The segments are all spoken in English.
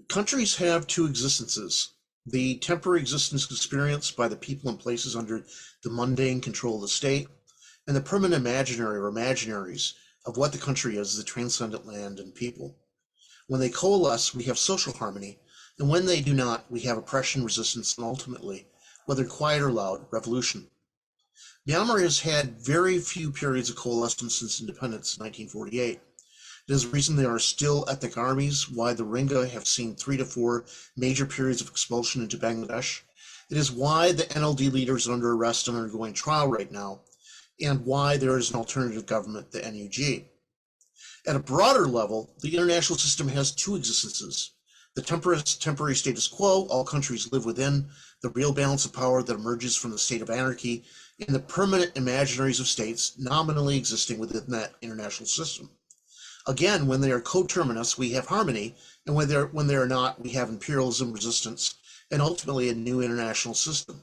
Countries have two existences: the temporary existence experienced by the people and places under the mundane control of the state, and the permanent imaginary or imaginaries of what the country is, the transcendent land and people. When they coalesce, we have social harmony, and when they do not, we have oppression, resistance, and ultimately, whether quiet or loud, revolution. Myanmar has had very few periods of coalescence since independence in 1948. It is the reason there are still ethnic armies, why the Rohingya have seen 3 to 4 major periods of expulsion into Bangladesh. It is why the NLD leader is under arrest and undergoing trial right now, and why there is an alternative government, the NUG. At a broader level, the international system has two existences: the temporary status quo, all countries live within, the real balance of power that emerges from the state of anarchy, and the permanent imaginaries of states nominally existing within that international system. Again, when they are coterminous, we have harmony, and when they are not, we have imperialism, resistance, and ultimately a new international system.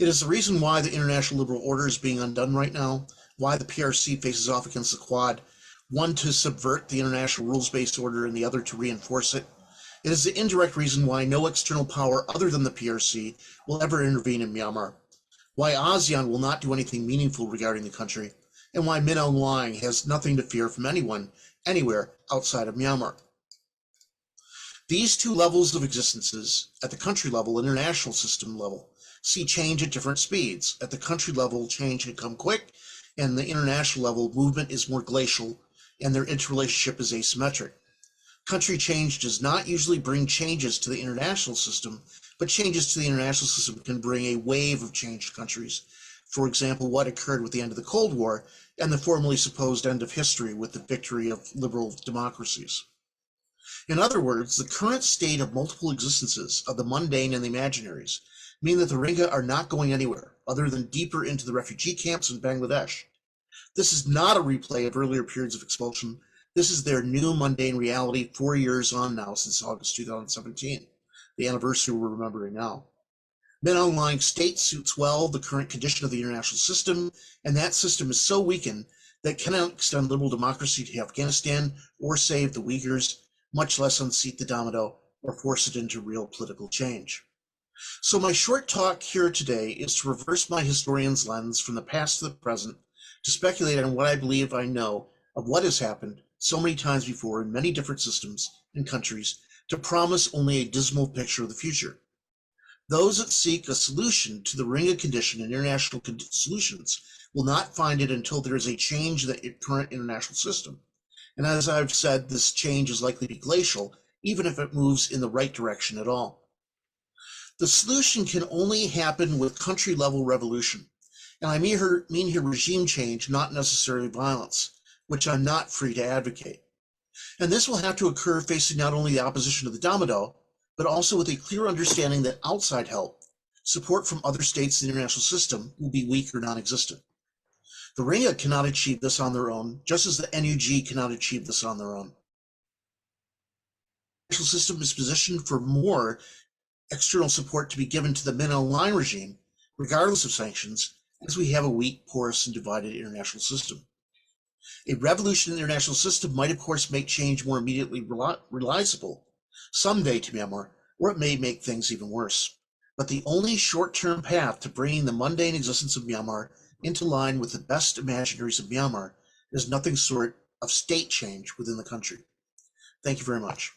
It is the reason why the international liberal order is being undone right now, why the PRC faces off against the Quad, one to subvert the international rules-based order and the other to reinforce it. It is the indirect reason why no external power other than the PRC will ever intervene in Myanmar, why ASEAN will not do anything meaningful regarding the country, and why Min Aung Hlaing has nothing to fear from anyone, anywhere outside of Myanmar. These two levels of existences, at the country level and international system level, see change at different speeds. At the country level, change can come quick, and the international level, movement is more glacial, and their interrelationship is asymmetric. Country change does not usually bring changes to the international system, but changes to the international system can bring a wave of change to countries. For example, what occurred with the end of the Cold War and the formerly supposed end of history with the victory of liberal democracies. In other words, the current state of multiple existences of the mundane and the imaginaries mean that the Rohingya are not going anywhere other than deeper into the refugee camps in Bangladesh. This is not a replay of earlier periods of expulsion. This is their new mundane reality 4 years on now since August 2017, the anniversary we're remembering now. Min Aung Hlaing state suits well the current condition of the international system, and that system is so weakened that it cannot extend liberal democracy to Afghanistan or save the Uyghurs, much less unseat the Damodar or force it into real political change. So my short talk here today is to reverse my historian's lens from the past to the present, to speculate on what I believe I know of what has happened so many times before in many different systems and countries, to promise only a dismal picture of the future. Those that seek a solution to the Rohingya condition and international solutions will not find it until there is a change in the current international system. And as I've said, this change is likely to be glacial, even if it moves in the right direction at all. The solution can only happen with country-level revolution. And I mean here regime change, not necessarily violence, which I'm not free to advocate. And this will have to occur facing not only the opposition of the Damodar, but also with a clear understanding that outside help, support from other states in the international system, will be weak or non-existent. The Rohingya cannot achieve this on their own, just as the NUG cannot achieve this on their own. The international system is positioned for more external support to be given to the Min Aung Hlaing regime, regardless of sanctions, as we have a weak, porous, and divided international system. A revolution in the international system might, of course, make change more immediately realizable someday to Myanmar, or it may make things even worse. But the only short-term path to bringing the mundane existence of Myanmar into line with the best imaginaries of Myanmar is nothing short of state change within the country. Thank you very much.